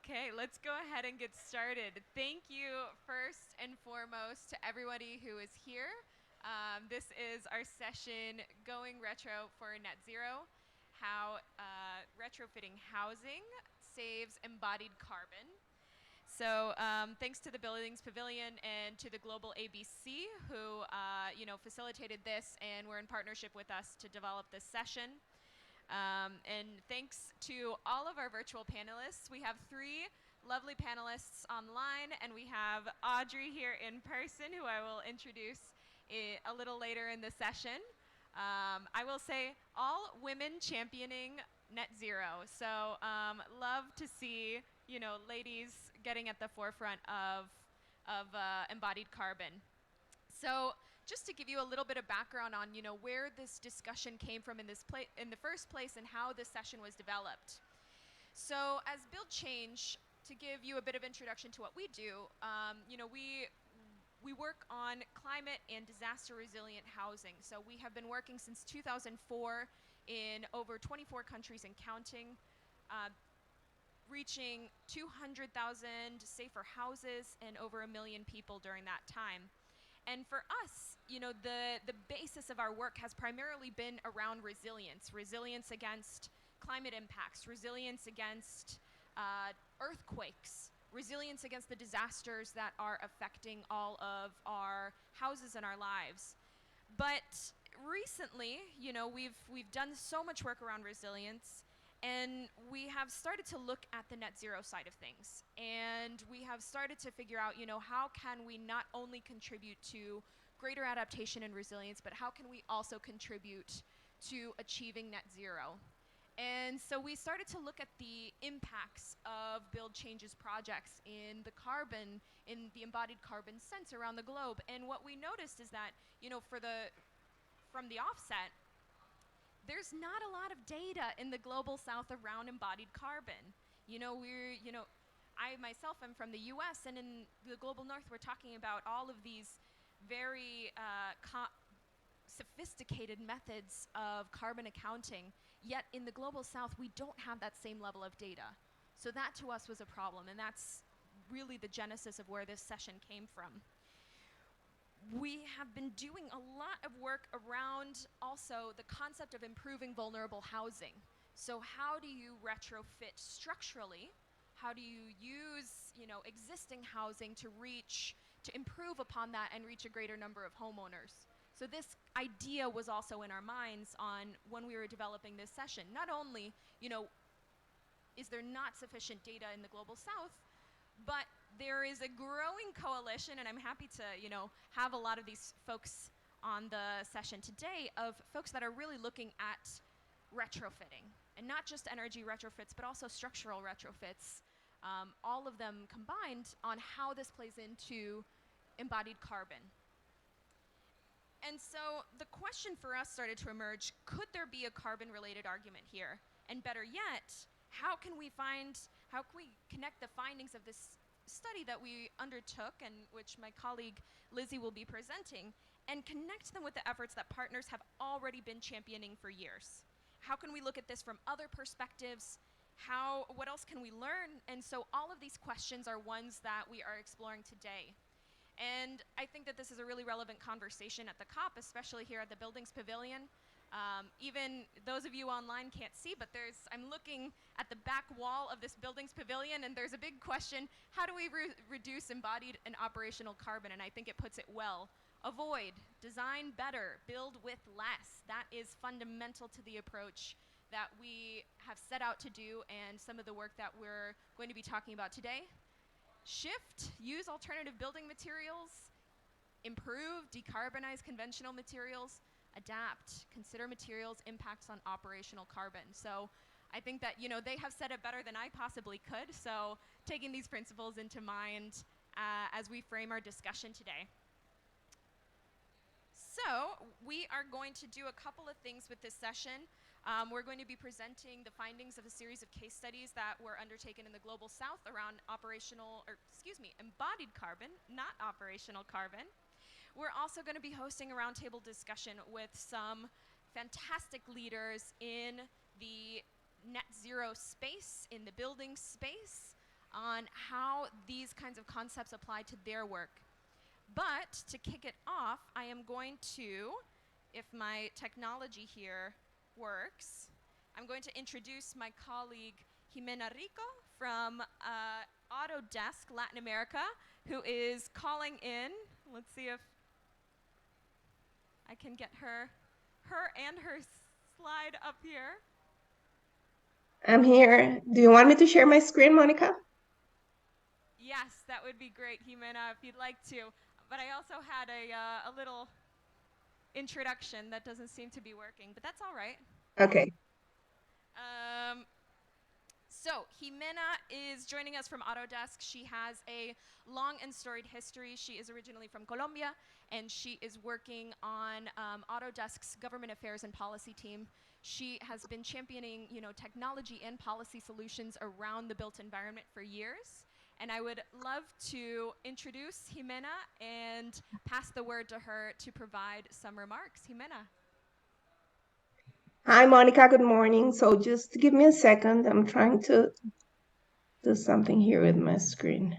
Okay, let's go ahead and get started. Thank you first and foremost to everybody who is here. This is our session, Going Retro for Net Zero, how retrofitting housing saves embodied carbon. So thanks to the Buildings Pavilion and to the Global ABC who facilitated this and were in partnership with us to develop this session. And thanks to all of our virtual panelists. We have 3 lovely panelists online, and we have Audrey here in person, who I will introduce a little later in the session. I will say all women championing net zero. So love to see, ladies getting at the forefront of embodied carbon. So just to give you a little bit of background on, where this discussion came from in the first place and how this session was developed. So as Build Change, to give you a bit of introduction to what we do, we work on climate and disaster resilient housing. So we have been working since 2004 in over 24 countries and counting, reaching 200,000 safer houses and over 1 million people during that time. And for us, the basis of our work has primarily been around resilience against climate impacts, resilience against earthquakes, resilience against the disasters that are affecting all of our houses and our lives. But recently, we've done so much work around resilience, and we have started to look at the net zero side of things. And we have started to figure out, how can we not only contribute to greater adaptation and resilience, but how can we also contribute to achieving net zero? And so we started to look at the impacts of Build Change's projects in the embodied carbon sense around the globe. And what we noticed is that, from the offset, there's not a lot of data in the global south around embodied carbon. I myself am from the US, and in the global north, we're talking about all of these very sophisticated methods of carbon accounting, yet in the global south, we don't have that same level of data. So that to us was a problem, and that's really the genesis of where this session came from. We have been doing a lot of work around also the concept of improving vulnerable housing. So how do you retrofit structurally? How do you use, existing housing to improve upon that and reach a greater number of homeowners? So this idea was also in our minds on when we were developing this session. Not only, is there not sufficient data in the global south, but there is a growing coalition, and I'm happy to, have a lot of these folks on the session today, of folks that are really looking at retrofitting, and not just energy retrofits, but also structural retrofits, all of them combined, on how this plays into embodied carbon. And so the question for us started to emerge: could there be a carbon-related argument here? And better yet, how can we connect the findings of this study that we undertook, and which my colleague Lizzie will be presenting, and connect them with the efforts that partners have already been championing for years? How can we look at this from other perspectives? What else can we learn? And so all of these questions are ones that we are exploring today. And I think that this is a really relevant conversation at the COP, especially here at the Buildings Pavilion. Even those of you online can't see, but I'm looking at the back wall of this Buildings Pavilion, and there's a big question: how do we reduce embodied and operational carbon? And I think it puts it well. Avoid, design better, build with less. That is fundamental to the approach that we have set out to do, and some of the work that we're going to be talking about today. Shift, use alternative building materials, improve, decarbonize conventional materials, adapt, consider materials impacts on operational carbon. So I think that, they have said it better than I possibly could. So taking these principles into mind as we frame our discussion today. So we are going to do a couple of things with this session. We're going to be presenting the findings of a series of case studies that were undertaken in the Global South around embodied carbon, not operational carbon. We're also going to be hosting a roundtable discussion with some fantastic leaders in the net zero space, in the building space, on how these kinds of concepts apply to their work. But to kick it off, I am going to, if my technology here works, I'm going to introduce my colleague Jimena Rico from Autodesk Latin America, who is calling in. Let's see if I can get her and her slide up here. I'm here. Do you want me to share my screen, Monica? Yes, that would be great, Jimena, if you'd like to. But I also had a little introduction that doesn't seem to be working, but that's all right. Okay. So Jimena is joining us from Autodesk. She has a long and storied history. She is originally from Colombia, and she is working on Autodesk's government affairs and policy team. She has been championing, technology and policy solutions around the built environment for years. And I would love to introduce Jimena and pass the word to her to provide some remarks. Jimena. Hi, Monica. Good morning. So just give me a second. I'm trying to do something here with my screen.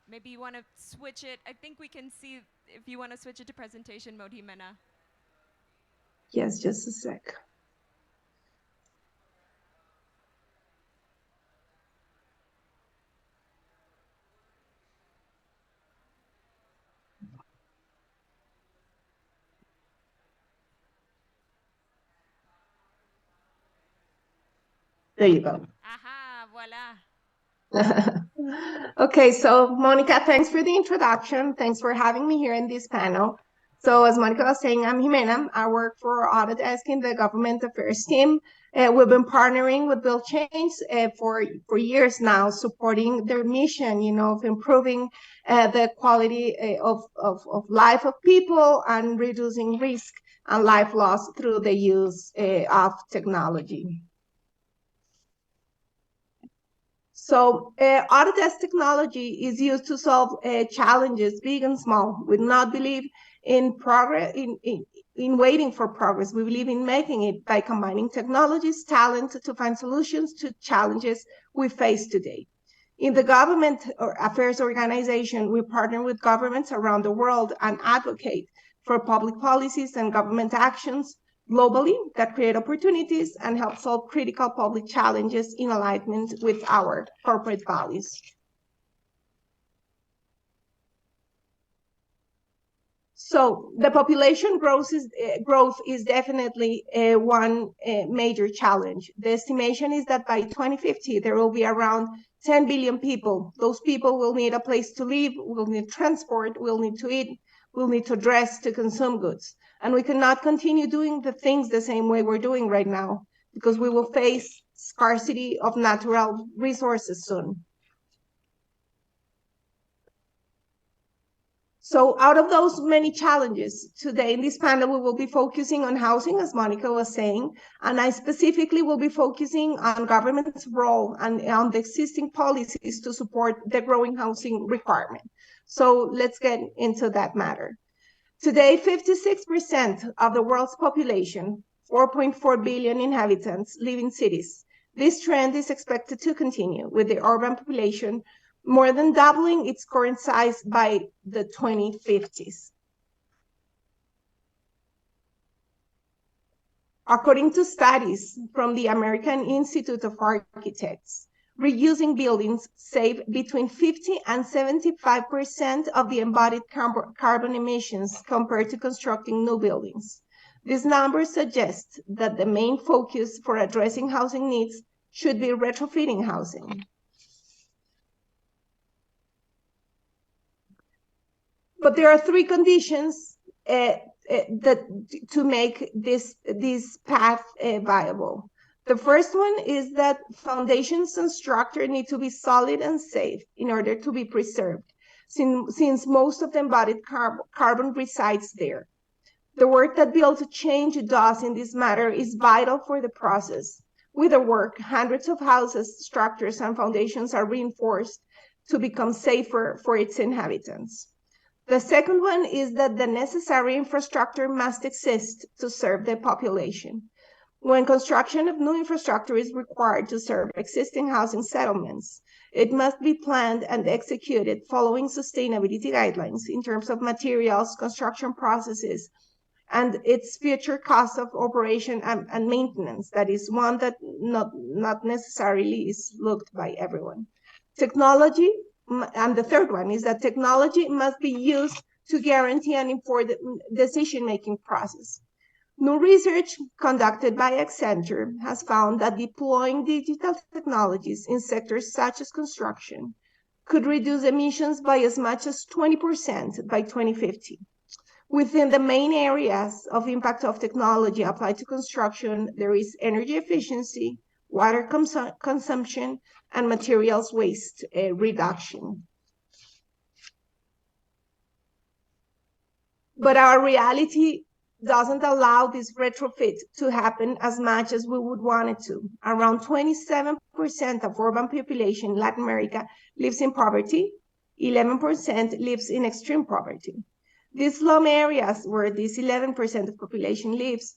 Maybe you want to switch it. I think we can see if you want to switch it to presentation mode, Jimena. Yes, just a sec. There you go. Aha, voila. Okay, so Monica, thanks for the introduction. Thanks for having me here in this panel. So as Monica was saying, I'm Jimena. I work for Autodesk in the government affairs team. We've been partnering with Build Change for years now, supporting their mission, of improving the quality of life of people and reducing risk and life loss through the use of technology. So Autodesk technology is used to solve challenges, big and small. We do not believe in progress, in waiting for progress. We believe in making it by combining technologies, talent to find solutions to challenges we face today. In the government affairs organization, we partner with governments around the world and advocate for public policies and government actions globally that create opportunities and help solve critical public challenges in alignment with our corporate values. So the population growth is definitely one major challenge. The estimation is that by 2050, there will be around 10 billion people. Those people will need a place to live, will need transport, will need to eat, will need to dress, to consume goods. And we cannot continue doing the things the same way we're doing right now, because we will face scarcity of natural resources soon. So out of those many challenges, today in this panel, we will be focusing on housing, as Monica was saying, and I specifically will be focusing on government's role and on the existing policies to support the growing housing requirement. So let's get into that matter. Today, 56% of the world's population, 4.4 billion inhabitants, live in cities. This trend is expected to continue, with the urban population more than doubling its current size by the 2050s. According to studies from the American Institute of Architects, reusing buildings save between 50 and 75% of the embodied carbon emissions compared to constructing new buildings. These numbers suggest that the main focus for addressing housing needs should be retrofitting housing. But there are three conditions to make this path viable. The first one is that foundations and structure need to be solid and safe in order to be preserved, since most of the embodied carbon resides there. The work that Build Change does in this matter is vital for the process. With the work, hundreds of houses, structures, and foundations are reinforced to become safer for its inhabitants. The second one is that the necessary infrastructure must exist to serve the population. When construction of new infrastructure is required to serve existing housing settlements, it must be planned and executed following sustainability guidelines in terms of materials, construction processes, and its future cost of operation and maintenance. That is one that not necessarily is looked by everyone. Technology, and the third one is that technology must be used to guarantee an important decision-making process. New research conducted by Accenture has found that deploying digital technologies in sectors such as construction could reduce emissions by as much as 20% by 2050. Within the main areas of impact of technology applied to construction, there is energy efficiency, water consumption, and materials waste reduction. But our reality doesn't allow this retrofit to happen as much as we would want it to. Around 27% of urban population in Latin America lives in poverty, 11% lives in extreme poverty. These slum areas where this 11% of population lives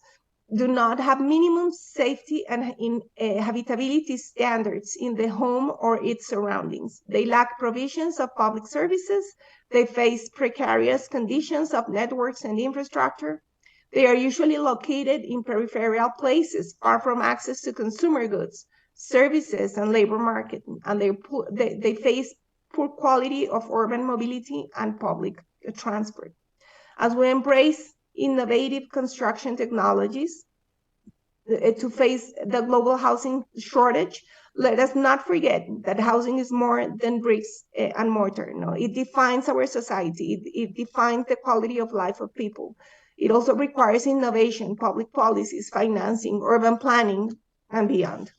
do not have minimum safety and habitability standards in the home or its surroundings. They lack provisions of public services. They face precarious conditions of networks and infrastructure. They are usually located in peripheral places, far from access to consumer goods, services, and labor market, and they face poor quality of urban mobility and public transport. As we embrace innovative construction technologies to face the global housing shortage, let us not forget that housing is more than bricks and mortar. No, it defines our society. It defines the quality of life of people. It also requires innovation, public policies, financing, urban planning, and beyond.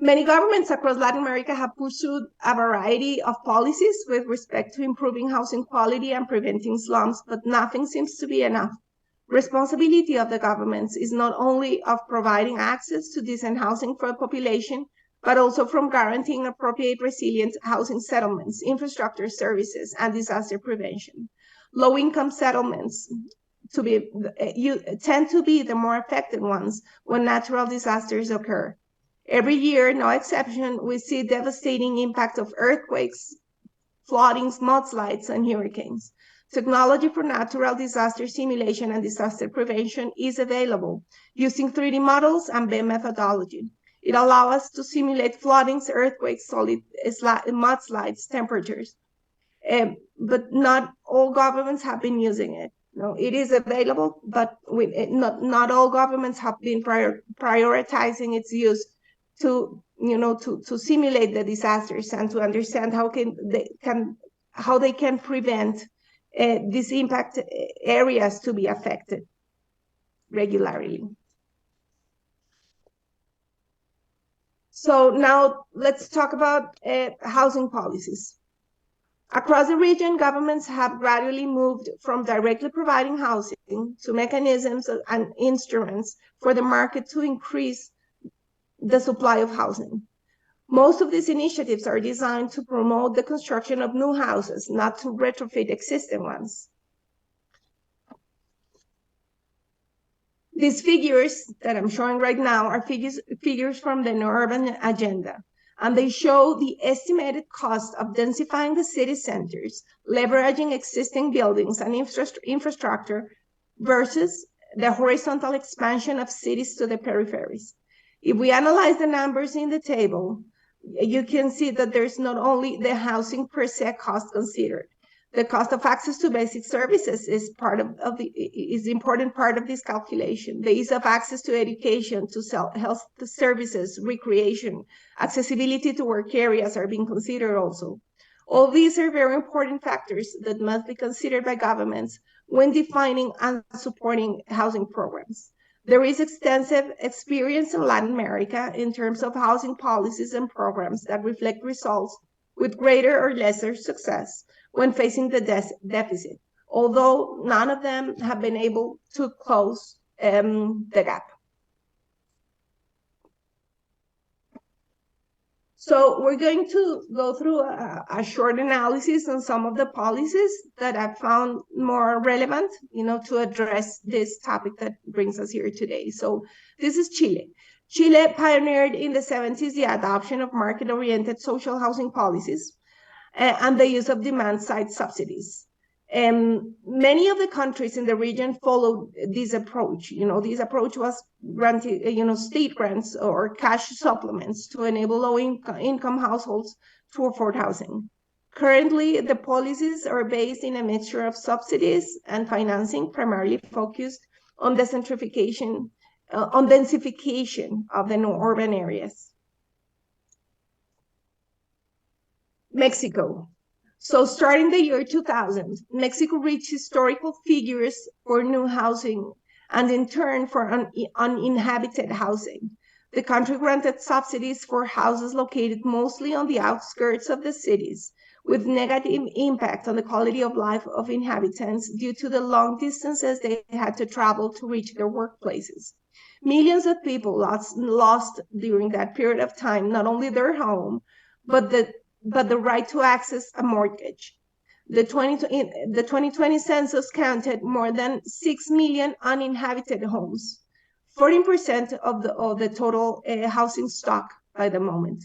Many governments across Latin America have pursued a variety of policies with respect to improving housing quality and preventing slums, but nothing seems to be enough. Responsibility of the governments is not only of providing access to decent housing for the population, but also from guaranteeing appropriate resilient housing settlements, infrastructure services, and disaster prevention. Low-income settlements tend to be the more affected ones when natural disasters occur. Every year, no exception, we see devastating impact of earthquakes, floodings, mudslides, and hurricanes. Technology for natural disaster simulation and disaster prevention is available using 3D models and BIM methodology. It allows us to simulate floodings, earthquakes, solid mudslides, temperatures. But not all governments have been using it. No, it is available, but not all governments have been prioritizing its use to simulate the disasters and to understand how they can prevent these impact areas to be affected regularly. So now let's talk about housing policies. Across the region, governments have gradually moved from directly providing housing to mechanisms and instruments for the market to increase the supply of housing. Most of these initiatives are designed to promote the construction of new houses, not to retrofit existing ones. These figures that I'm showing right now are figures from the Urban Agenda, and they show the estimated cost of densifying the city centers, leveraging existing buildings and infrastructure versus the horizontal expansion of cities to the peripheries. If we analyze the numbers in the table, you can see that there's not only the housing per se cost considered. The cost of access to basic services is important part of this calculation. The ease of access to education, to health services, recreation, accessibility to work areas are being considered also. All these are very important factors that must be considered by governments when defining and supporting housing programs. There is extensive experience in Latin America in terms of housing policies and programs that reflect results with greater or lesser success when facing the deficit, although none of them have been able to close the gap. So we're going to go through a short analysis on some of the policies that I found more relevant, to address this topic that brings us here today. So this is Chile. Chile pioneered in the 70s the adoption of market-oriented social housing policies and the use of demand-side subsidies. Many of the countries in the region followed this approach. This approach was granted, state grants or cash supplements to enable low-income households to afford housing. Currently, the policies are based in a mixture of subsidies and financing, primarily focused on densification of the urban areas. Mexico. So starting the year 2000, Mexico reached historical figures for new housing and in turn for uninhabited housing. The country granted subsidies for houses located mostly on the outskirts of the cities, with negative impact on the quality of life of inhabitants due to the long distances they had to travel to reach their workplaces. Millions of people lost during that period of time not only their home, but the right to access a mortgage. The 2020 census counted more than 6 million uninhabited homes, 14% of the total housing stock by the moment.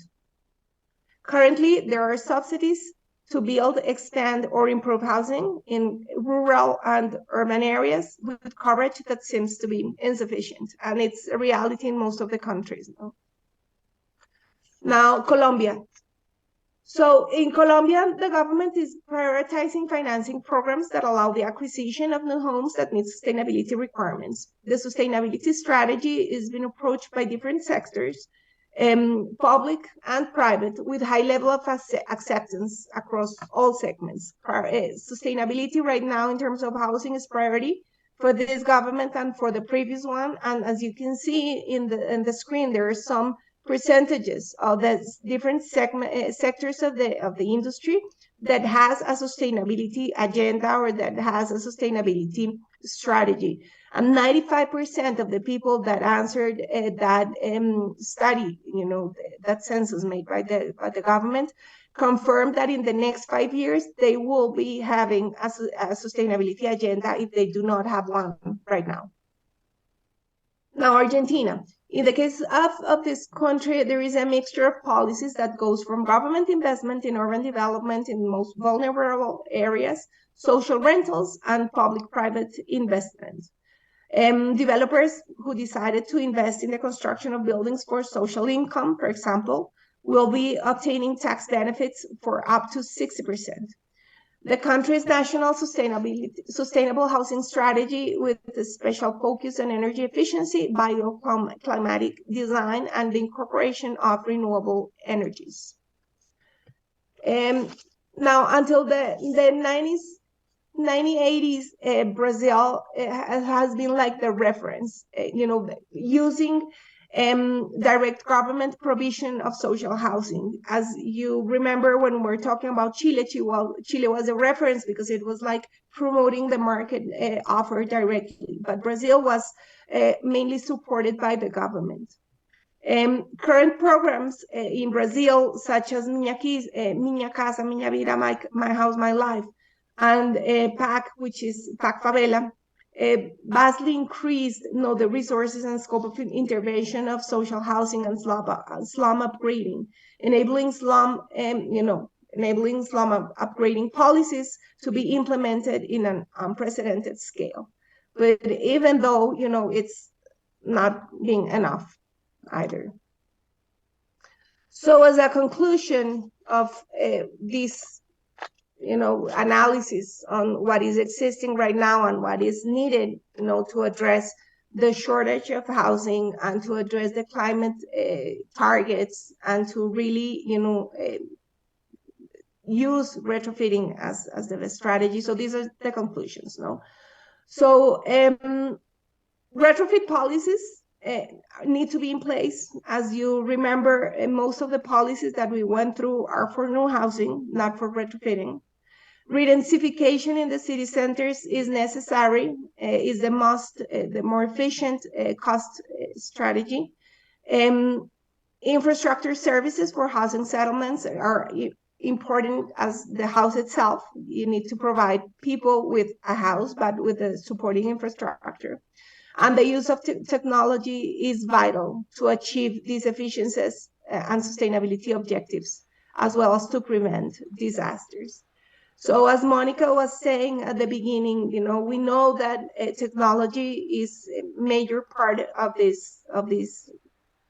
Currently, there are subsidies to build, expand, or improve housing in rural and urban areas with coverage that seems to be insufficient, and it's a reality in most of the countries. Now, Colombia. So in Colombia, the government is prioritizing financing programs that allow the acquisition of new homes that meet sustainability requirements. The sustainability strategy is being approached by different sectors, public and private, with high level of acceptance across all segments. Sustainability right now in terms of housing is priority for this government and for the previous one. And as you can see in the screen, there are some percentages of the different sectors of the industry that has a sustainability agenda or that has a sustainability strategy. And 95% of the people that answered that study, that census made by the government, confirmed that in the next 5 years, they will be having a sustainability agenda if they do not have one right now. Now, Argentina. In the case of this country, there is a mixture of policies that goes from government investment in urban development in most vulnerable areas, social rentals, and public-private investment. Developers who decided to invest in the construction of buildings for social income, for example, will be obtaining tax benefits for up to 60%. The country's national sustainable housing strategy with a special focus on energy efficiency, bioclimatic design, and the incorporation of renewable energies. Now, until the 1980s, Brazil has been like the reference, using direct government provision of social housing. As you remember, when we're talking about Chile, Chile was a reference because it was like promoting the market offer directly, but Brazil was mainly supported by the government. Current programs in Brazil, such as Minha Casa, Minha Vida, My House, My Life, and PAC, which is PAC Favela, vastly increased the resources and scope of intervention of social housing and slum upgrading, enabling slum upgrading policies to be implemented in an unprecedented scale. But even though, it's not being enough either. So as a conclusion of this analysis on what is existing right now and what is needed, to address the shortage of housing and to address the climate targets and to really, use retrofitting as the best strategy. So these are the conclusions, So retrofit policies need to be in place. As you remember, most of the policies that we went through are for new housing, not for retrofitting. Redensification in the city centers is necessary, is the more efficient cost strategy. Infrastructure services for housing settlements are important as the house itself. You need to provide people with a house, but with a supporting infrastructure. And the use of technology is vital to achieve these efficiencies and sustainability objectives, as well as to prevent disasters. So, as Monica was saying at the beginning, we know that technology is a major part of this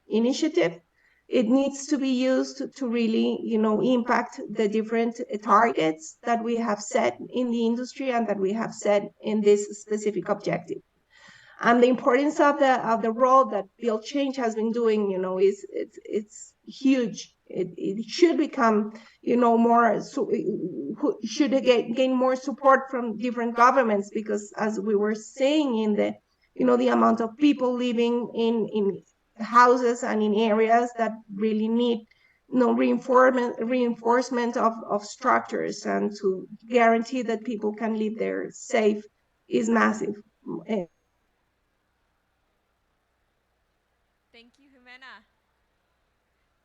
initiative. It needs to be used to really, impact the different targets that we have set in the industry and that we have set in this specific objective. And the importance of the role that Build Change has been doing, is it's huge. It should become, more, should gain more support from different governments, because as we were saying, in the amount of people living in houses and in areas that really need reinforcement of structures, and to guarantee that people can live there safe is massive. Thank you, Jimena.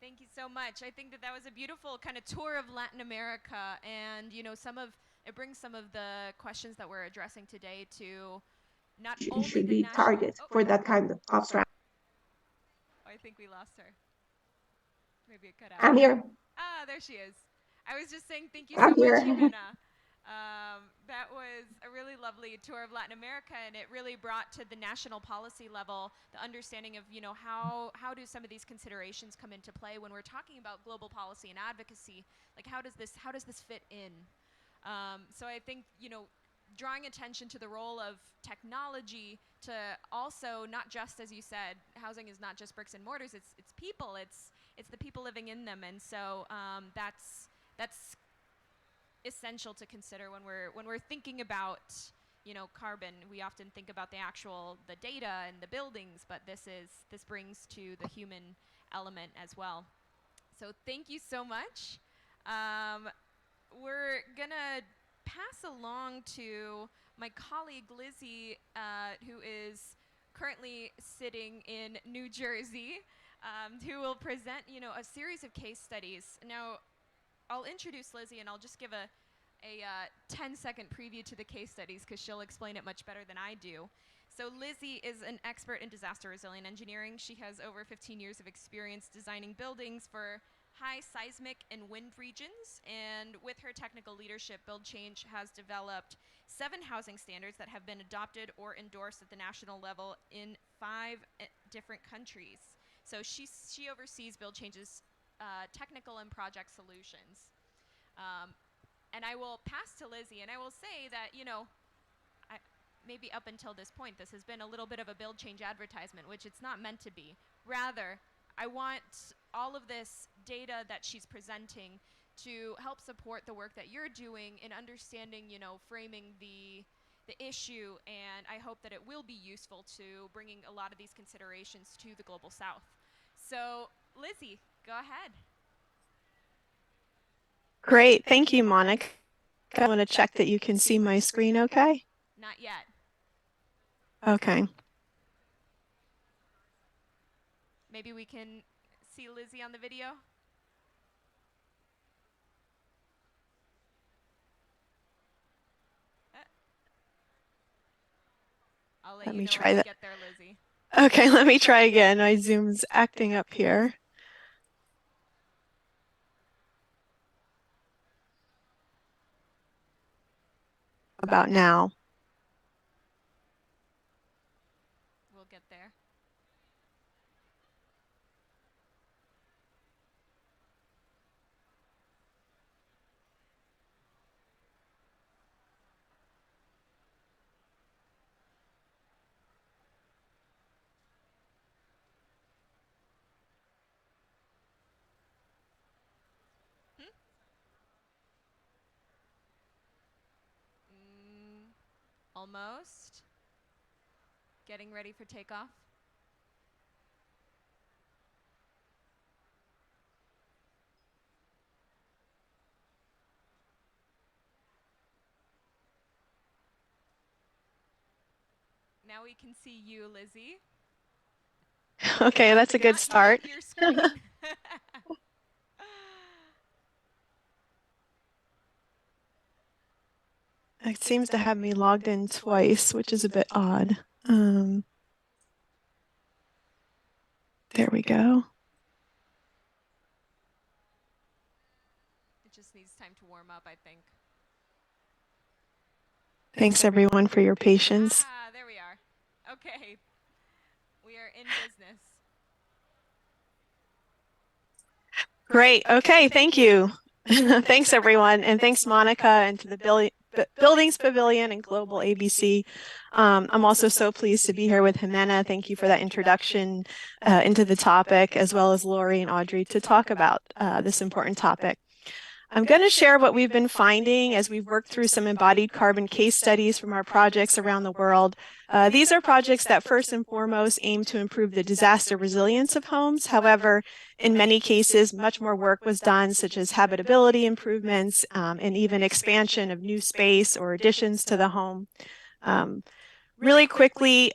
Thank you so much. I think that was a beautiful kind of tour of Latin America, and it brings some of the questions that we're addressing today to not only should the be national. target for that kind of strategy. I think we lost her. Maybe it cut out. I'm here. There she is. I was just saying thank you I'm so much, here. Jimena. That was a really lovely tour of Latin America, and it really brought to the national policy level the understanding of, how do some of these considerations come into play when we're talking about global policy and advocacy. Like, how does this fit in? So I think, drawing attention to the role of technology to also, not just, as you said, housing is not just bricks and mortars, it's people, it's the people living in them. And so that's essential to consider when we're thinking about, carbon. We often think about the data and the buildings, but this brings to the human element as well. So thank you so much. We're gonna pass along to my colleague Lizzie, who is currently sitting in New Jersey, who will present, a series of case studies. Now, I'll introduce Lizzie, and I'll just give a 10-second preview to the case studies, because she'll explain it much better than I do. So Lizzie is an expert in disaster resilient engineering. She has over 15 years of experience designing buildings for high seismic and wind regions, and with her technical leadership, Build Change has developed 7 housing standards that have been adopted or endorsed at the national level in 5 different countries. So she oversees Build Change's technical and project solutions. And I will pass to Lizzie, and I will say that, maybe up until this point, this has been a little bit of a Build Change advertisement, which it's not meant to be. Rather, I want all of this data that she's presenting to help support the work that you're doing in understanding, framing the issue, and I hope that it will be useful to bringing a lot of these considerations to the Global South. So, Lizzie, go ahead. Great. Thank you, Monica. I want to check that you can see my screen okay? Not yet. Okay. Maybe we can see Lizzie on the video. I'll let you know when you get there, Lizzie. Okay, let me try again. My Zoom's acting up here. About now. We'll get there. Almost. Getting ready for takeoff. Now we can see you, Lizzie. Okay, that's a good Not start. yet your screen. It seems to have me logged in twice, which is a bit odd. There we go. It just needs time to warm up, I think. Thanks everyone for your patience. Ah, there we are. Okay. We are in business. Great. Okay, thank you. Thanks everyone, and thanks Monica and to the Buildings Pavilion and Global ABC. I'm also so pleased to be here with Jimena. Thank you for that introduction into the topic, as well as Lori and Audrey to talk about this important topic. I'm going to share what we've been finding as we've worked through some embodied carbon case studies from our projects around the world. These are projects that first and foremost aim to improve the disaster resilience of homes. However, in many cases, much more work was done, such as habitability improvements and even expansion of new space or additions to the home. Really quickly,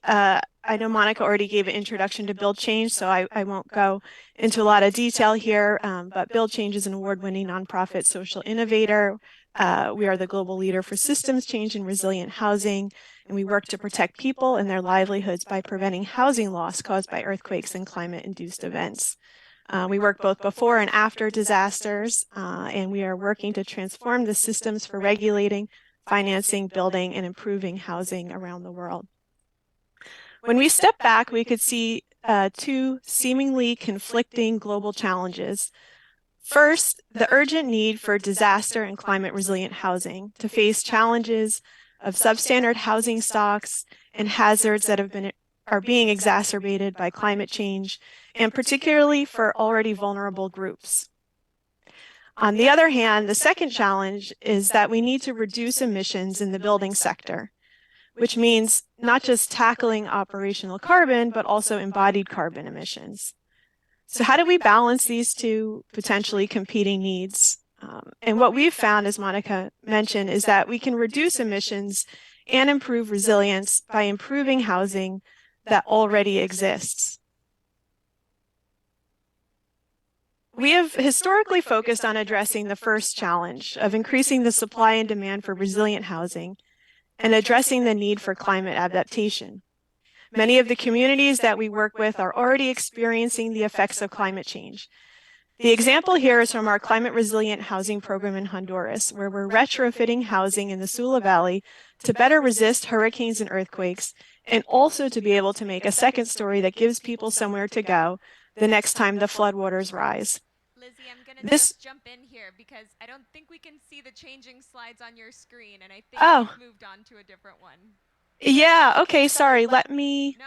I know Monica already gave an introduction to Build Change, so I won't go into a lot of detail here, but Build Change is an award-winning nonprofit social innovator. We are the global leader for systems change and resilient housing, and we work to protect people and their livelihoods by preventing housing loss caused by earthquakes and climate-induced events. We work both before and after disasters, and we are working to transform the systems for regulating, financing, building, and improving housing around the world. When we step back, we could see two seemingly conflicting global challenges. First, the urgent need for disaster and climate resilient housing to face challenges of substandard housing stocks and hazards that are being exacerbated by climate change, and particularly for already vulnerable groups. On the other hand, the second challenge is that we need to reduce emissions in the building sector, which means not just tackling operational carbon, but also embodied carbon emissions. So how do we balance these two potentially competing needs? And what we've found, as Monica mentioned, is that we can reduce emissions and improve resilience by improving housing that already exists. We have historically focused on addressing the first challenge of increasing the supply and demand for resilient housing and addressing the need for climate adaptation. Many of the communities that we work with are already experiencing the effects of climate change. The example here is from our climate resilient housing program in Honduras, where we're retrofitting housing in the Sula Valley to better resist hurricanes and earthquakes, and also to be able to make a second story that gives people somewhere to go the next time the floodwaters rise. Lizzie, I'm going to just jump in here because I don't think we can see the changing slides on your screen, and I think we've moved on to a different one. Yeah, okay, sorry, let me... No.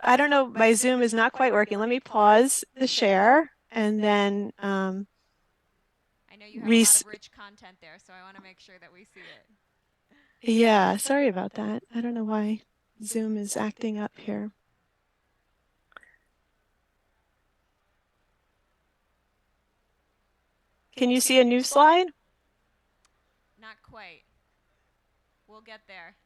I don't know, my Zoom is not quite working. Let me pause the share, and then... I know you have a lot of rich content there, so I want to make sure that we see it. Yeah, sorry about that. I don't know why Zoom is acting up here. Can you see a new slide? Not quite. We'll get there.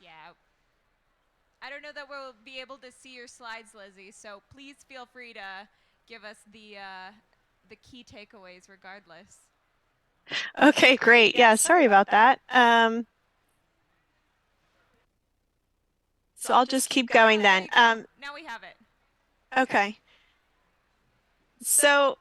Yeah. I don't know that we'll be able to see your slides, Lizzie, so please feel free to give us the key takeaways regardless. Okay, great. Yeah, sorry about that. So I'll just keep going then. Now we have it. Okay. So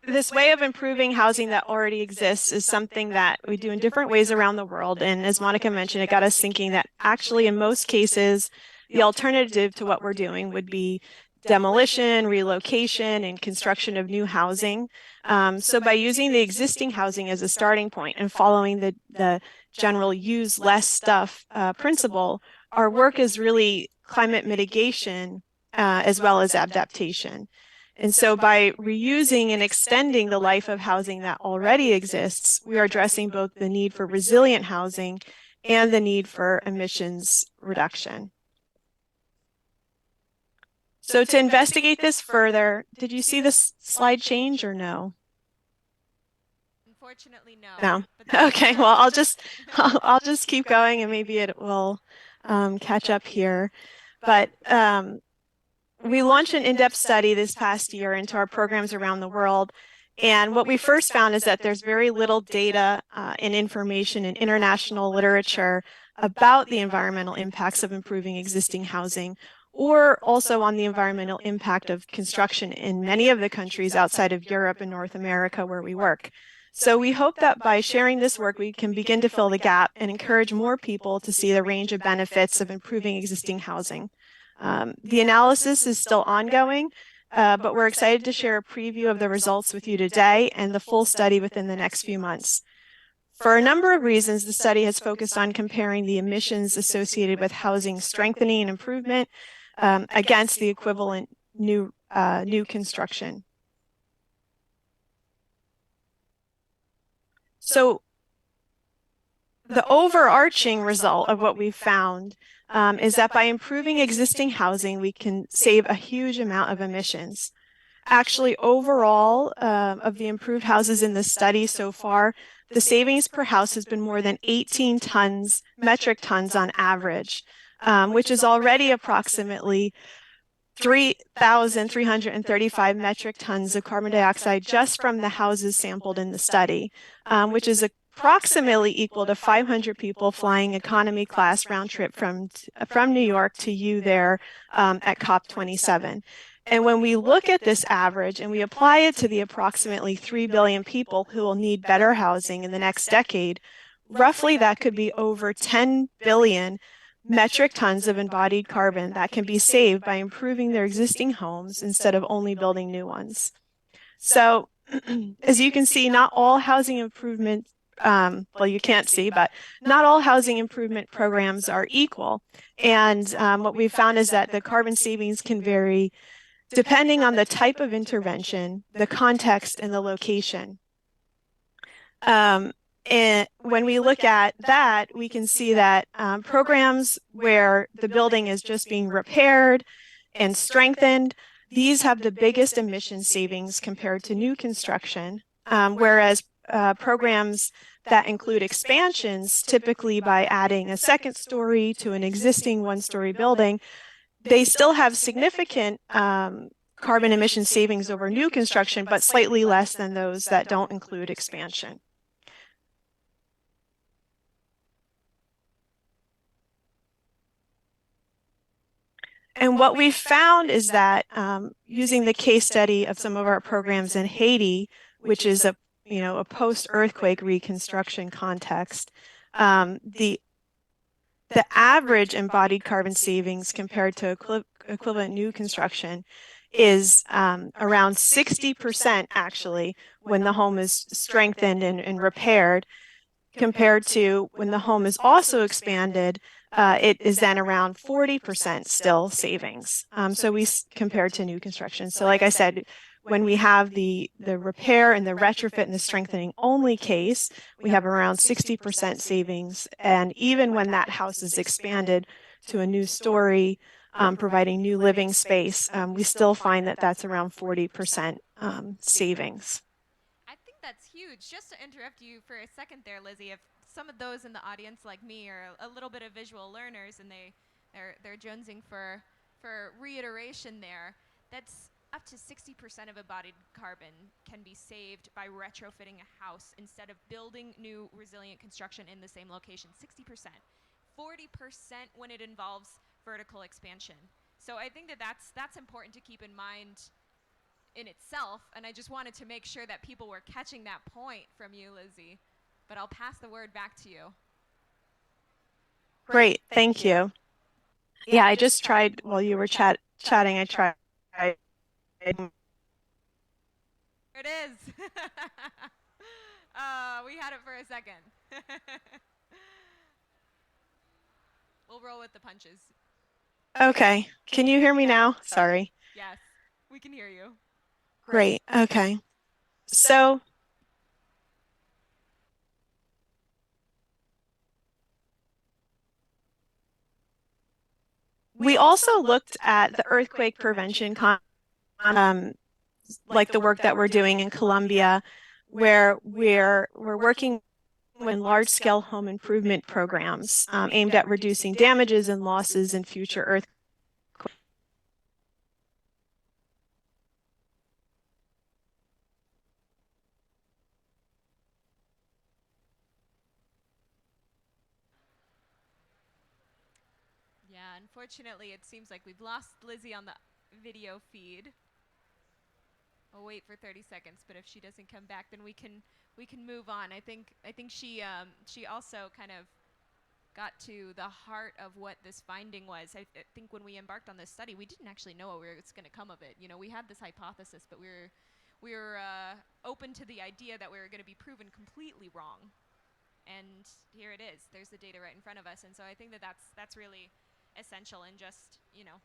this way of improving housing that already exists is something that we do in different ways around the world. And as Monica mentioned, it got us thinking that actually in most cases, the alternative to what we're doing would be demolition, relocation, and construction of new housing. So by using the existing housing as a starting point and following the general use less stuff principle, our work is really climate mitigation as well as adaptation. And so by reusing and extending the life of housing that already exists, we are addressing both the need for resilient housing and the need for emissions reduction. So to investigate this further, did you see this slide change or no? Unfortunately, no. No. Okay. Well, I'll just keep going, and maybe it will catch up here. But we launched an in-depth study this past year into our programs around the world. And what we first found is that there's very little data and information in international literature about the environmental impacts of improving existing housing, or also on the environmental impact of construction in many of the countries outside of Europe and North America where we work. So we hope that by sharing this work, we can begin to fill the gap and encourage more people to see the range of benefits of improving existing housing. The analysis is still ongoing, but we're excited to share a preview of the results with you today and the full study within the next few months. For a number of reasons, the study has focused on comparing the emissions associated with housing strengthening and improvement against the equivalent new construction. So the overarching result of what we've found is that by improving existing housing, we can save a huge amount of emissions. Actually, overall, of the improved houses in the study so far, the savings per house has been more than 18 metric tons on average, which is already approximately 3,335 metric tons of carbon dioxide just from the houses sampled in the study, which is approximately equal to 500 people flying economy class round trip from New York to you there at COP27. And when we look at this average and we apply it to the approximately 3 billion people who will need better housing in the next decade, roughly that could be over 10 billion metric tons of embodied carbon that can be saved by improving their existing homes instead of only building new ones. So as you can see, not all housing improvement, well, you can't see, but not all housing improvement programs are equal. And what we've found is that the carbon savings can vary depending on the type of intervention, the context, and the location. And when we look at that, we can see that programs where the building is just being repaired and strengthened, these have the biggest emission savings compared to new construction, whereas programs that include expansions, typically by adding a second story to an existing one-story building, they still have significant carbon emission savings over new construction, but slightly less than those that don't include expansion. And what we found is that using the case study of some of our programs in Haiti, which is a post-earthquake reconstruction context, the average embodied carbon savings compared to equivalent new construction is around 60% actually when the home is strengthened and repaired, compared to when the home is also expanded, it is then around 40% still savings. So we compared to new construction. So like I said, when we have the repair and the retrofit and the strengthening only case, we have around 60% savings. And even when that house is expanded to a new story, providing new living space, we still find that that's around 40% savings. I think that's huge. Just to interrupt you for a second there, Lizzie, if some of those in the audience like me are a little bit of visual learners and they're jonesing for reiteration there, that's up to 60% of embodied carbon can be saved by retrofitting a house instead of building new resilient construction in the same location. 60%. 40% when it involves vertical expansion. So I think that's important to keep in mind in itself, and I just wanted to make sure that people were catching that point from you, Lizzie. But I'll pass the word back to you. Great, thank you. Yeah, I just tried while you were chatting. I tried. There it is. We had it for a second. We'll roll with the punches. Okay. Can you hear me now? Sorry. Yes, we can hear you. Great. Okay. So we also looked at the earthquake prevention, like the work that we're doing in Colombia, where we're working with large-scale home improvement programs aimed at reducing damages and losses in future earthquakes. Yeah, unfortunately, it seems like we've lost Lizzie on the video feed. We'll wait for 30 seconds, but if she doesn't come back, then we can move on. I think she also kind of got to the heart of what this finding was. I think when we embarked on this study, we didn't actually know what was going to come of it. You know, we had this hypothesis, but we were open to the idea that we were going to be proven completely wrong. And here it is. There's the data right in front of us. And so I think that's really essential. And just, you know,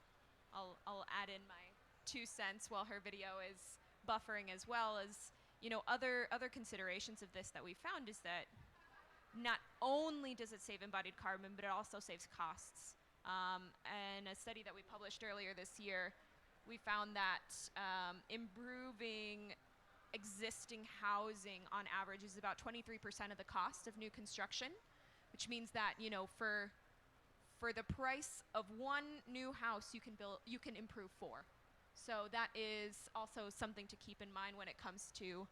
I'll add in my 2 cents while her video is buffering, as well as, you know, other considerations of this that we found is that not only does it save embodied carbon, but it also saves costs. And a study that we published earlier this year, we found that improving existing housing on average is about 23% of the cost of new construction, which means that, you know, for the price of one new house, you can improve 4. So that is also something to keep in mind when it comes to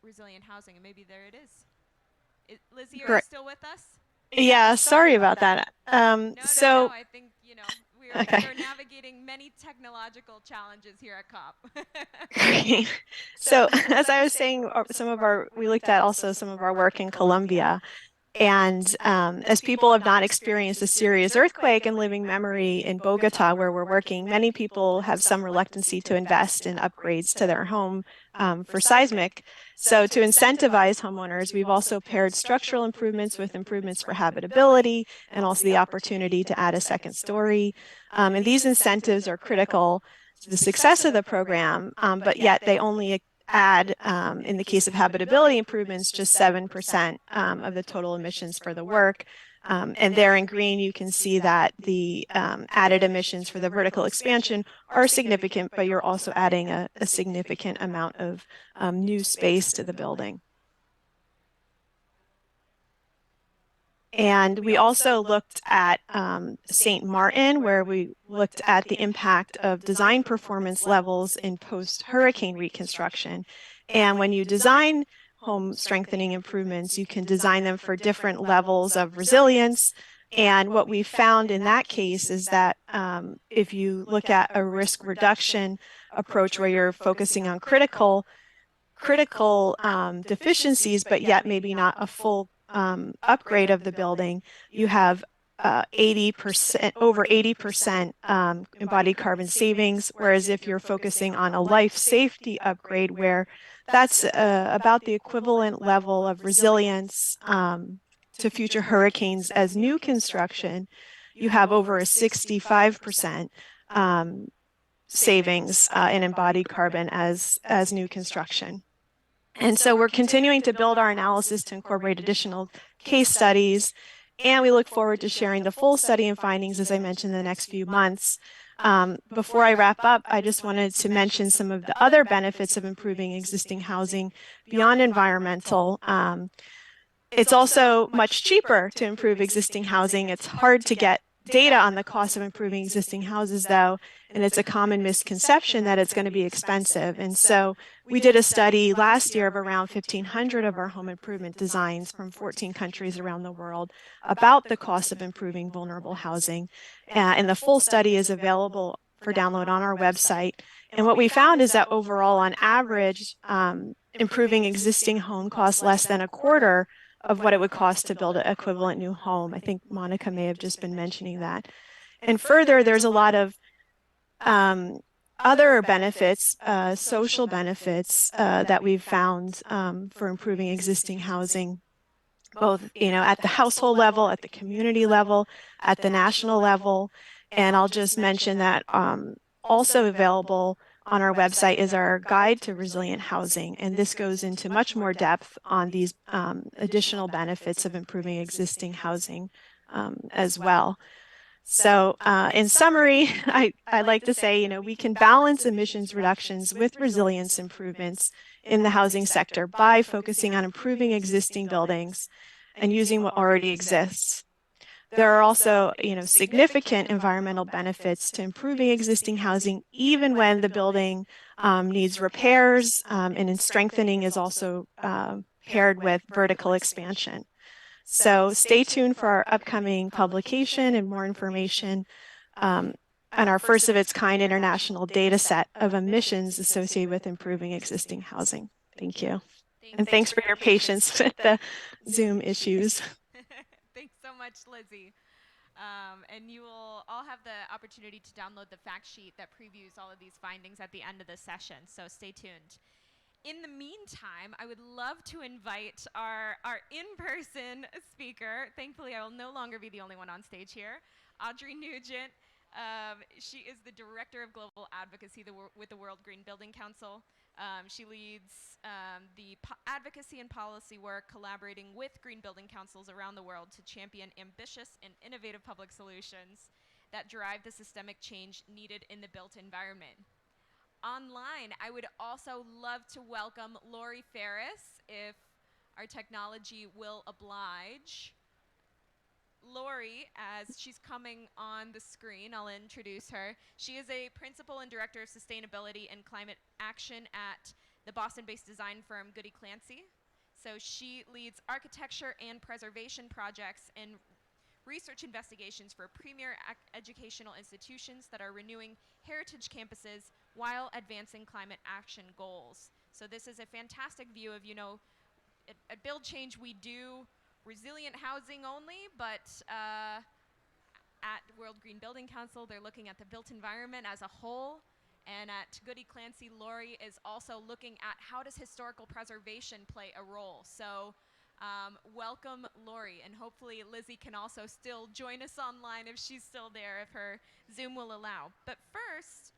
resilient housing. And maybe there it is. Lizzie, are you still with us? Yeah, sorry about that. No, I think, you know, we're navigating many technological challenges here at COP. Great. So as I was saying, we looked at also some of our work in Colombia. And as people have not experienced a serious earthquake in living memory in Bogota, where we're working, many people have some reluctancy to invest in upgrades to their home for seismic. So to incentivize homeowners, we've also paired structural improvements with improvements for habitability and also the opportunity to add a second story. And these incentives are critical to the success of the program, but yet they only add, in the case of habitability improvements, just 7% of the total emissions for the work. And there in green, you can see that the added emissions for the vertical expansion are significant, but you're also adding a significant amount of new space to the building. And we also looked at St. Martin, where we looked at the impact of design performance levels in post-hurricane reconstruction. And when you design home strengthening improvements, you can design them for different levels of resilience. And what we found in that case is that if you look at a risk reduction approach where you're focusing on critical deficiencies, but yet maybe not a full upgrade of the building, you have 80%, over 80% embodied carbon savings, whereas if you're focusing on a life safety upgrade, where that's about the equivalent level of resilience to future hurricanes as new construction, you have over a 65% savings in embodied carbon as new construction. And so we're continuing to build our analysis to incorporate additional case studies, and we look forward to sharing the full study and findings, as I mentioned, in the next few months. Before I wrap up, I just wanted to mention some of the other benefits of improving existing housing beyond environmental. It's also much cheaper to improve existing housing. It's hard to get data on the cost of improving existing houses, though, and it's a common misconception that it's going to be expensive. And so we did a study last year of around 1,500 of our home improvement designs from 14 countries around the world about the cost of improving vulnerable housing. And the full study is available for download on our website. And what we found is that overall, on average, improving existing home costs less than a quarter of what it would cost to build an equivalent new home. I think Monica may have just been mentioning that. And further, there's a lot of other benefits, social benefits that we've found for improving existing housing. both, at the household level, at the community level, at the national level. And I'll just mention that also available on our website is our guide to resilient housing. And this goes into much more depth on these additional benefits of improving existing housing as well. So in summary, I like to say, we can balance emissions reductions with resilience improvements in the housing sector by focusing on improving existing buildings and using what already exists. There are also, significant environmental benefits to improving existing housing, even when the building needs repairs, and in strengthening is also paired with vertical expansion. So stay tuned for our upcoming publication and more information on our first of its kind international data set of emissions associated with improving existing housing. Thank you. And thanks for your patience with the Zoom issues. Thanks so much, Lizzie. And you will all have the opportunity to download the fact sheet that previews all of these findings at the end of the session, so stay tuned. In the meantime, I would love to invite our in-person speaker. Thankfully, I will no longer be the only one on stage here. Audrey Nugent. She is the Director of Global Advocacy with the World Green Building Council. She leads the advocacy and policy work collaborating with green building councils around the world to champion ambitious and innovative public solutions that drive the systemic change needed in the built environment. Online, I would also love to welcome Lori Ferris, if our technology will oblige. Lori, as she's coming on the screen, I'll introduce her. She is a principal and director of sustainability and climate action at the Boston-based design firm Goody Clancy. So she leads architecture and preservation projects and research investigations for premier educational institutions that are renewing heritage campuses while advancing climate action goals. So this is a fantastic view of, at Build Change we do resilient housing only, but at World Green Building Council they're looking at the built environment as a whole. And at Goody Clancy, Lori is also looking at how does historical preservation play a role. So welcome, Lori, and hopefully Lizzie can also still join us online if she's still there, if her Zoom will allow. But first,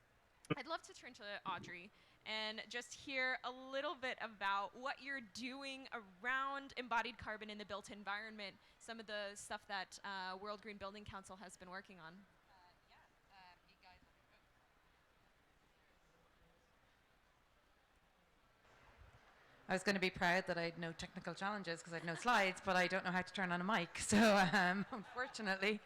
I'd love to turn to Audrey and just hear a little bit about what you're doing around embodied carbon in the built environment, some of the stuff that World Green Building Council has been working on. I was going to be proud that I had no technical challenges because I had no slides, but I don't know how to turn on a mic. So unfortunately,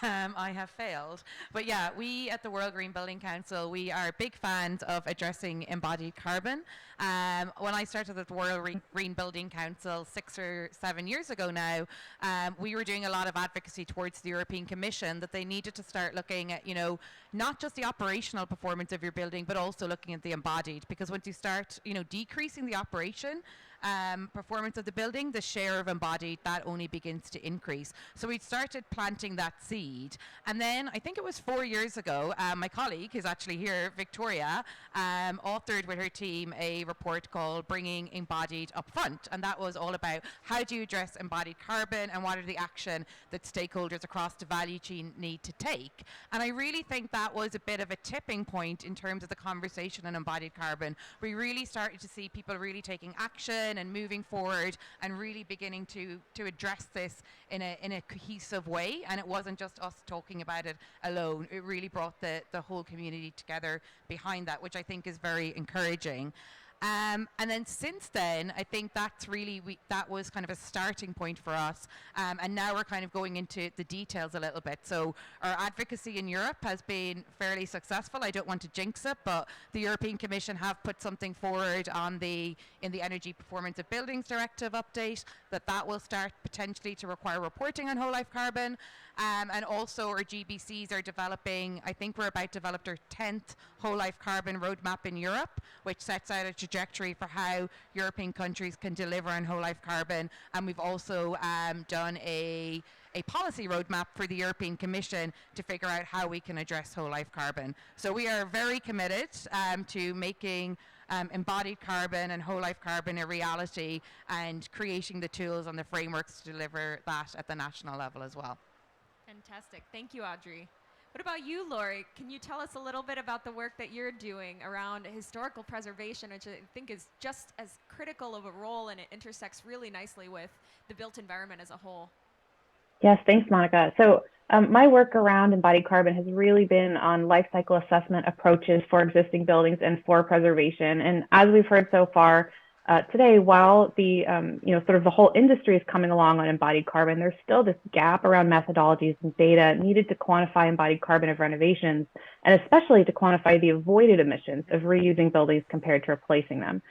I have failed. But yeah, we at the World Green Building Council, we are big fans of addressing embodied carbon. When I started at the World Green Building Council 6 or 7 years ago now, we were doing a lot of advocacy towards the European Commission that they needed to start looking at, not just the operational performance of your building, but also looking at the embodied. Because once you start, decreasing the operation performance of the building, the share of embodied, that only begins to increase. So we started planting that seed. And then I think it was 4 years ago, my colleague, who's actually here, Victoria, authored with her team a report called Bringing Embodied Up Front. And that was all about how do you address embodied carbon and what are the action that stakeholders across the value chain need to take. And I really think that was a bit of a tipping point in terms of the conversation on embodied carbon. We really started to see people really taking action and moving forward and really beginning to address this in a cohesive way. And it wasn't just us talking about it alone. It really brought the whole community together behind that, which I think is very encouraging. And then since then, I think that's really, that was kind of a starting point for us. And now we're kind of going into the details a little bit. So our advocacy in Europe has been fairly successful. I don't want to jinx it, but the European Commission have put something forward in the Energy Performance of Buildings Directive update that will start potentially to require reporting on whole life carbon. And also our GBCs are developing, I think we're about to develop our 10th whole life carbon roadmap in Europe, which sets out a trajectory for how European countries can deliver on whole life carbon. And we've also done a policy roadmap for the European Commission to figure out how we can address whole life carbon. So we are very committed to making embodied carbon and whole life carbon a reality, and creating the tools and the frameworks to deliver that at the national level as well. Fantastic. Thank you, Audrey. What about you, Lori? Can you tell us a little bit about the work that you're doing around historical preservation, which I think is just as critical of a role, and it intersects really nicely with the built environment as a whole? Yes, thanks, Monica. So my work around embodied carbon has really been on life cycle assessment approaches for existing buildings and for preservation. And as we've heard so far today, while the sort of the whole industry is coming along on embodied carbon, there's still this gap around methodologies and data needed to quantify embodied carbon of renovations, and especially to quantify the avoided emissions of reusing buildings compared to replacing them.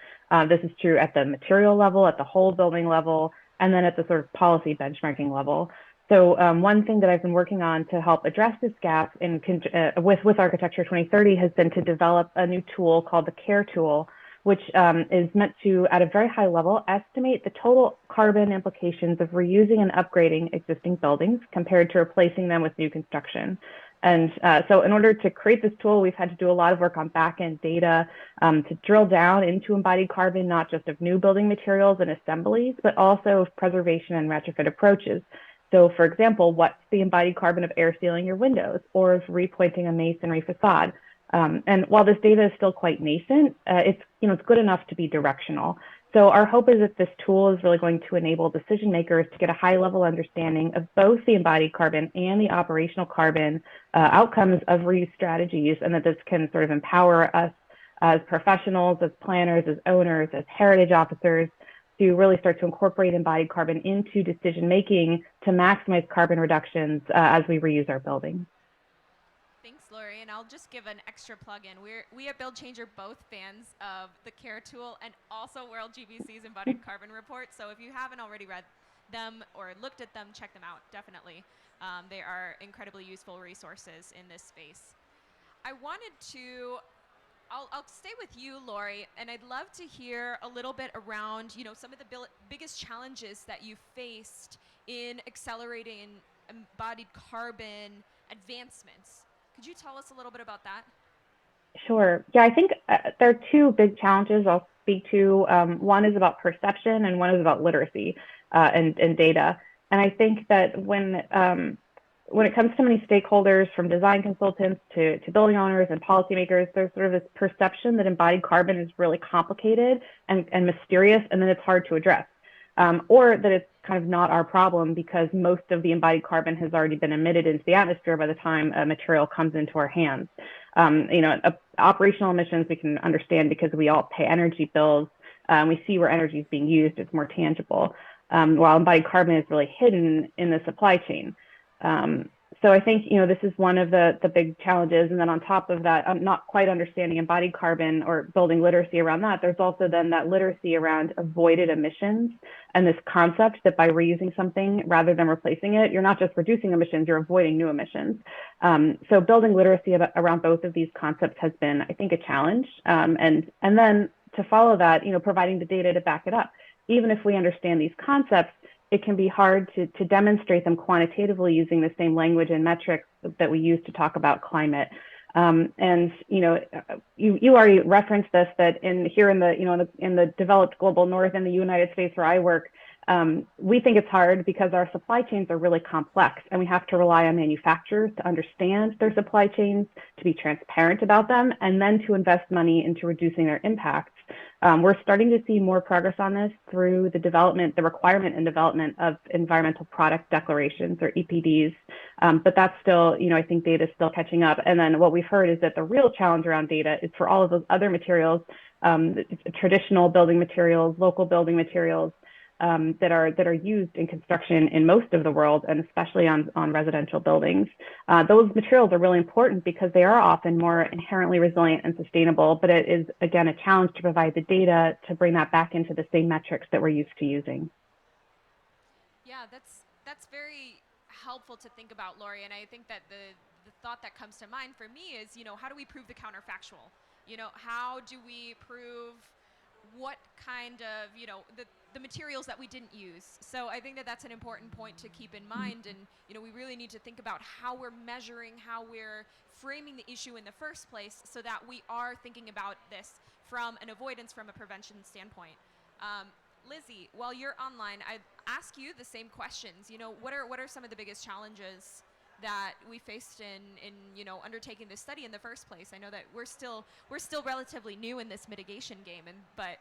This is true at the material level, at the whole building level, and then at the sort of policy benchmarking level. So one thing that I've been working on to help address this gap with Architecture 2030 has been to develop a new tool called the CARE tool, which is meant to, at a very high level, estimate the total carbon implications of reusing and upgrading existing buildings compared to replacing them with new construction. And so in order to create this tool, we've had to do a lot of work on back-end data to drill down into embodied carbon, not just of new building materials and assemblies, but also of preservation and retrofit approaches. So for example, what's the embodied carbon of air sealing your windows or of repointing a masonry facade? And while this data is still quite nascent, it's good enough to be directional. So our hope is that this tool is really going to enable decision makers to get a high level understanding of both the embodied carbon and the operational carbon outcomes of reuse strategies, and that this can sort of empower us as professionals, as planners, as owners, as heritage officers, to really start to incorporate embodied carbon into decision making to maximize carbon reductions as we reuse our buildings. Thanks, Lori. And I'll just give an extra plug-in. We at Build Change are both fans of the CARE tool and also World GBC's Embodied Carbon Report. So if you haven't already read them or looked at them, check them out, definitely. They are incredibly useful resources in this space. I wanted to I'll stay with you, Lori, and I'd love to hear a little bit around, some of the biggest challenges that you faced in accelerating embodied carbon advancements. Could you tell us a little bit about that? Sure. Yeah, I think there are two big challenges I'll speak to. One is about perception and one is about literacy and data. And I think that when it comes to many stakeholders, from design consultants to building owners and policymakers, there's sort of this perception that embodied carbon is really complicated and mysterious, and then it's hard to address. Or that it's kind of not our problem because most of the embodied carbon has already been emitted into the atmosphere by the time a material comes into our hands. Operational emissions we can understand because we all pay energy bills. We see where energy is being used, it's more tangible. While embodied carbon is really hidden in the supply chain. So I think, this is one of the big challenges. And then on top of that, not quite understanding embodied carbon or building literacy around that, there's also then that literacy around avoided emissions and this concept that by reusing something rather than replacing it, you're not just reducing emissions, you're avoiding new emissions. So building literacy around both of these concepts has been, I think, a challenge. And then to follow that, providing the data to back it up. Even if we understand these concepts, it can be hard to demonstrate them quantitatively using the same language and metrics that we use to talk about climate. And you already referenced this, that in the developed global north in the United States where I work, we think it's hard because our supply chains are really complex and we have to rely on manufacturers to understand their supply chains, to be transparent about them, and then to invest money into reducing their impacts. We're starting to see more progress on this through the requirement and development of environmental product declarations, or EPDs. But that's still, I think data is still catching up. And then what we've heard is that the real challenge around data is for all of those other materials, traditional building materials, local building materials, that are used in construction in most of the world, and especially on residential buildings. Those materials are really important because they are often more inherently resilient and sustainable, but it is, again, a challenge to provide the data to bring that back into the same metrics that we're used to using. Yeah, that's very helpful to think about, Lori, and I think that the thought that comes to mind for me is, how do we prove the counterfactual? How do we prove what kind of, the materials that we didn't use. So I think that that's an important point to keep in mind. And, we really need to think about how we're measuring, how we're framing the issue in the first place so that we are thinking about this from an avoidance, from a prevention standpoint. Lizzie, while you're online, I'd ask you the same questions. What are some of the biggest challenges that we faced in undertaking this study in the first place? I know that we're still relatively new in this mitigation game, but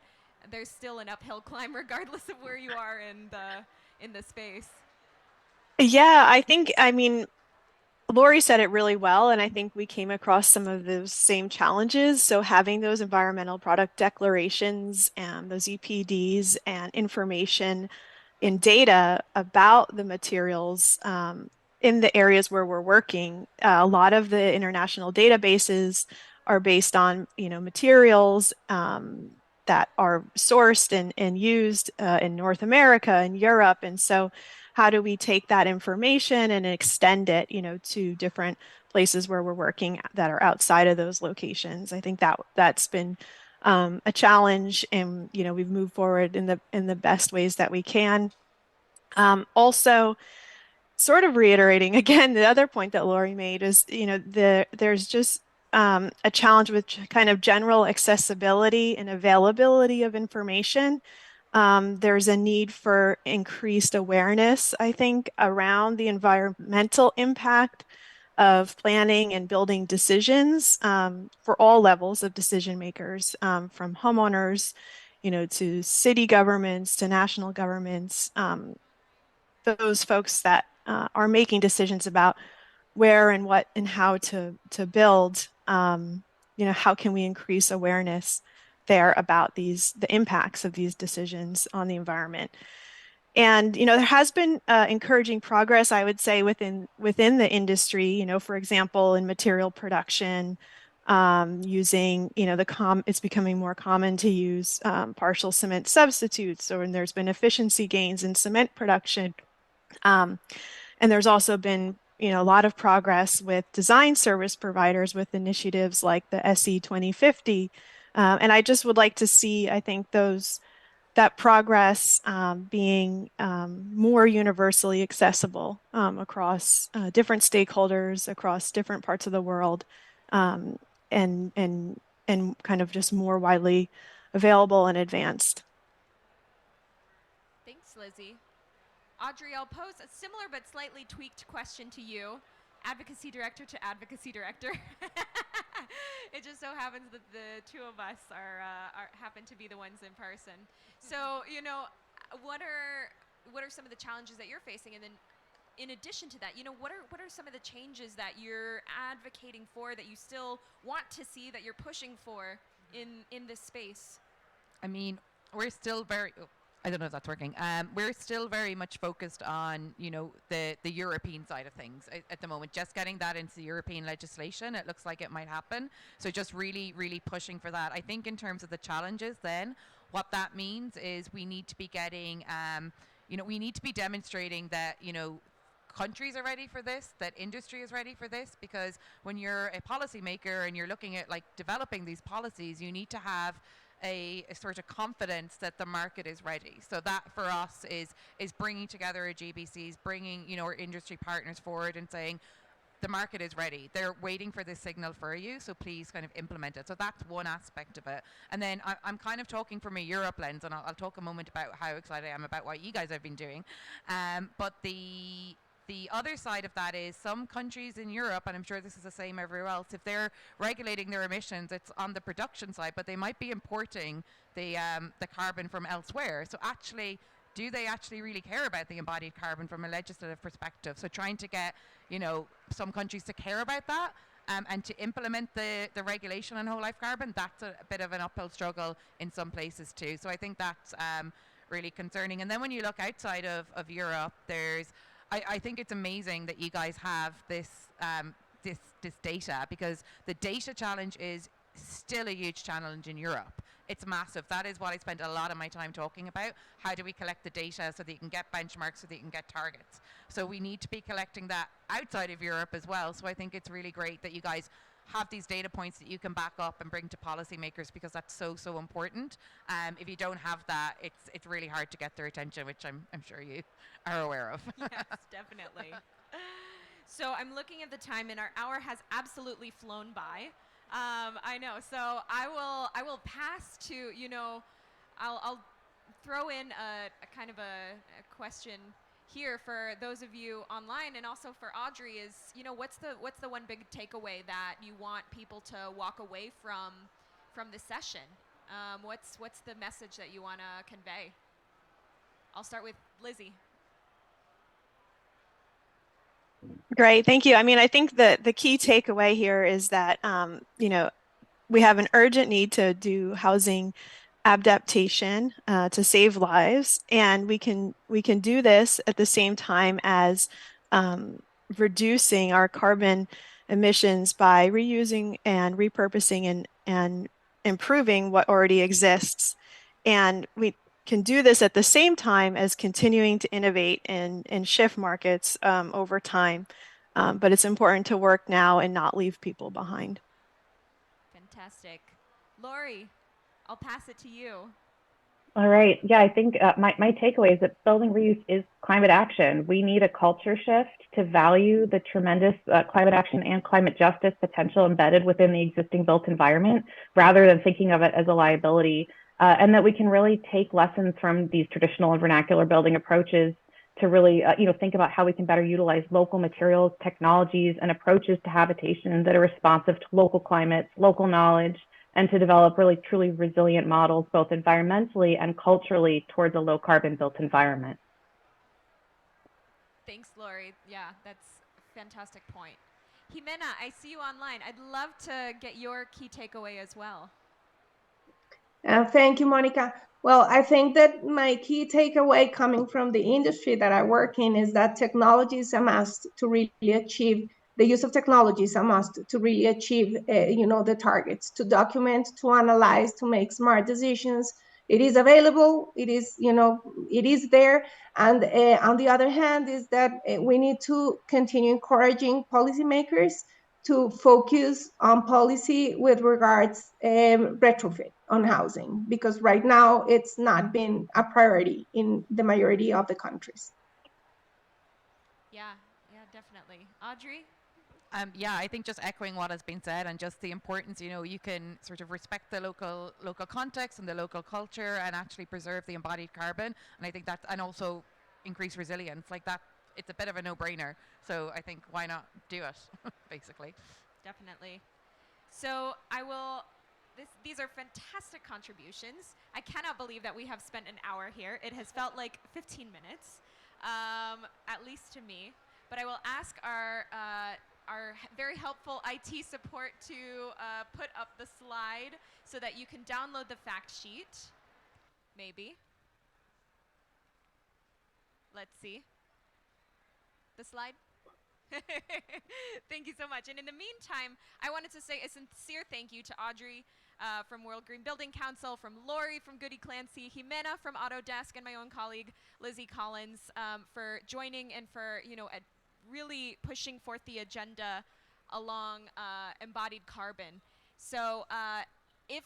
there's still an uphill climb regardless of where you are in the space. Yeah, I mean, Lori said it really well, and I think we came across some of those same challenges. So having those environmental product declarations and those EPDs and information in data about the materials in the areas where we're working. A lot of the international databases are based on, materials that are sourced and used in North America and Europe. And so how do we take that information and extend it, to different places where we're working that are outside of those locations? I think that's been a challenge, and we've moved forward in the best ways that we can. Also, sort of reiterating again, the other point that Lori made is, there's just a challenge with kind of general accessibility and availability of information. There's a need for increased awareness, I think, around the environmental impact of planning and building decisions for all levels of decision makers, from homeowners, to city governments, to national governments, those folks that are making decisions about where and what and how to build. How can we increase awareness there about the impacts of these decisions on the environment? And there has been encouraging progress, I would say, within the industry. For example, in material production, using it's becoming more common to use partial cement substitutes, or there's been efficiency gains in cement production. And there's also been a lot of progress with design service providers with initiatives like the SE 2050. And I just would like to see, I think, that progress being more universally accessible across different stakeholders, across different parts of the world, and kind of just more widely available and advanced. Thanks, Lizzie. Audrey, I'll pose a similar but slightly tweaked question to you, advocacy director to advocacy director. It just so happens that the two of us happen to be the ones in person. So, what are some of the challenges that you're facing? And then, in addition to that, what are some of the changes that you're advocating for, that you still want to see, that you're pushing for in this space? I mean, we're still very. I don't know if that's working. We're still very much focused on, the European side of things at the moment. Just getting that into the European legislation, it looks like it might happen. So just really, really pushing for that. I think in terms of the challenges then, what that means is we need to be getting, we need to be demonstrating that, countries are ready for this, that industry is ready for this, because when you're a policymaker and you're looking at developing these policies, you need to have a sort of confidence that the market is ready. So that for us is bringing together our GBCs, bringing our industry partners forward and saying the market is ready. They're waiting for this signal for you, so please kind of implement it. So that's one aspect of it. And then I'm kind of talking from a Europe lens, and I'll talk a moment about how excited I am about what you guys have been doing. But the other side of that is some countries in Europe, and I'm sure this is the same everywhere else, if they're regulating their emissions, it's on the production side, but they might be importing the carbon from elsewhere. So actually, do they actually really care about the embodied carbon from a legislative perspective? So trying to get, some countries to care about that and to implement the regulation on whole life carbon, that's a bit of an uphill struggle in some places too. So I think that's really concerning. And then when you look outside of Europe, I think it's amazing that you guys have this data, because the data challenge is still a huge challenge in Europe. It's massive. That is what I spent a lot of my time talking about. How do we collect the data so that you can get benchmarks, so that you can get targets? So we need to be collecting that outside of Europe as well. So I think it's really great that you guys have these data points that you can back up and bring to policymakers, because that's so important. If you don't have that, it's really hard to get their attention, which I'm sure you are aware of. Yes, definitely. So I'm looking at the time, and our hour has absolutely flown by. I know. So I will pass to, you know, I'll throw in a kind of a question here for those of you online, and also for Audrey, is, you know, what's the one big takeaway that you want people to walk away from the session? What's the message that you want to convey? I'll start with Lizzie. Great, thank you. I mean, I think that the key takeaway here is that, you know, we have an urgent need to do housing adaptation to save lives, and we can do this at the same time as reducing our carbon emissions by reusing and repurposing and improving what already exists. And we can do this at the same time as continuing to innovate and shift markets over time. But it's important to work now and not leave people behind. Fantastic. Lori, I'll pass it to you. All right. Yeah, I think my takeaway is that building reuse is climate action. We need a culture shift to value the tremendous climate action and climate justice potential embedded within the existing built environment, rather than thinking of it as a liability, and that we can really take lessons from these traditional and vernacular building approaches to really think about how we can better utilize local materials, technologies, and approaches to habitation that are responsive to local climates, local knowledge, and to develop really truly resilient models, both environmentally and culturally, towards a low carbon built environment. Thanks, Lori. Yeah, that's a fantastic point. Jimena, I see you online. I'd love to get your key takeaway as well. Thank you, Monica. Well, I think that my key takeaway coming from the industry that I work in is that technology is a must to really achieve the use of technology is a must to really achieve, the targets, to document, to analyze, to make smart decisions. It is available. It is, it is there. And on the other hand, is that we need to continue encouraging policymakers to focus on policy with regards retrofit on housing, because right now it's not been a priority in the majority of the countries. Yeah, definitely. Audrey? Yeah, I think just echoing what has been said, and just the importance, you can sort of respect the local context and the local culture, and actually preserve the embodied carbon. And I think that, and also increase resilience, like that, it's a bit of a no-brainer. So I think, why not do it, basically. Definitely. So these are fantastic contributions. I cannot believe that we have spent an hour here. It has felt like 15 minutes, at least to me. But I will ask our very helpful IT support to put up the slide so that you can download the fact sheet. Maybe. Let's see. The slide? Thank you so much. And in the meantime, I wanted to say a sincere thank you to Audrey from World Green Building Council, from Lori from Goody Clancy, Jimena from Autodesk, and my own colleague Lizzie Collins for joining and for really pushing forth the agenda along embodied carbon. So if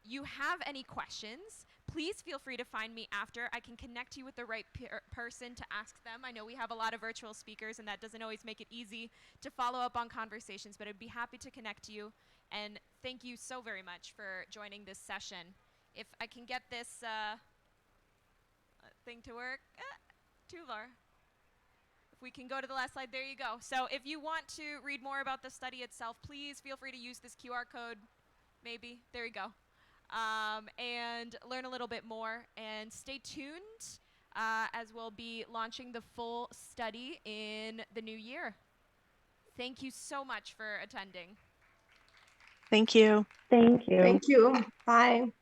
you have any questions, please feel free to find me after. I can connect you with the right person to ask them. I know we have a lot of virtual speakers, and that doesn't always make it easy to follow up on conversations, but I'd be happy to connect you. And thank you so very much for joining this session. If I can get this thing to work, Laura. If we can go to the last slide, there you go. So if you want to read more about the study itself, please feel free to use this QR code. Maybe, there you go. And learn a little bit more, and stay tuned as we'll be launching the full study in the new year. Thank you so much for attending. Thank you. Thank you. Thank you. Bye.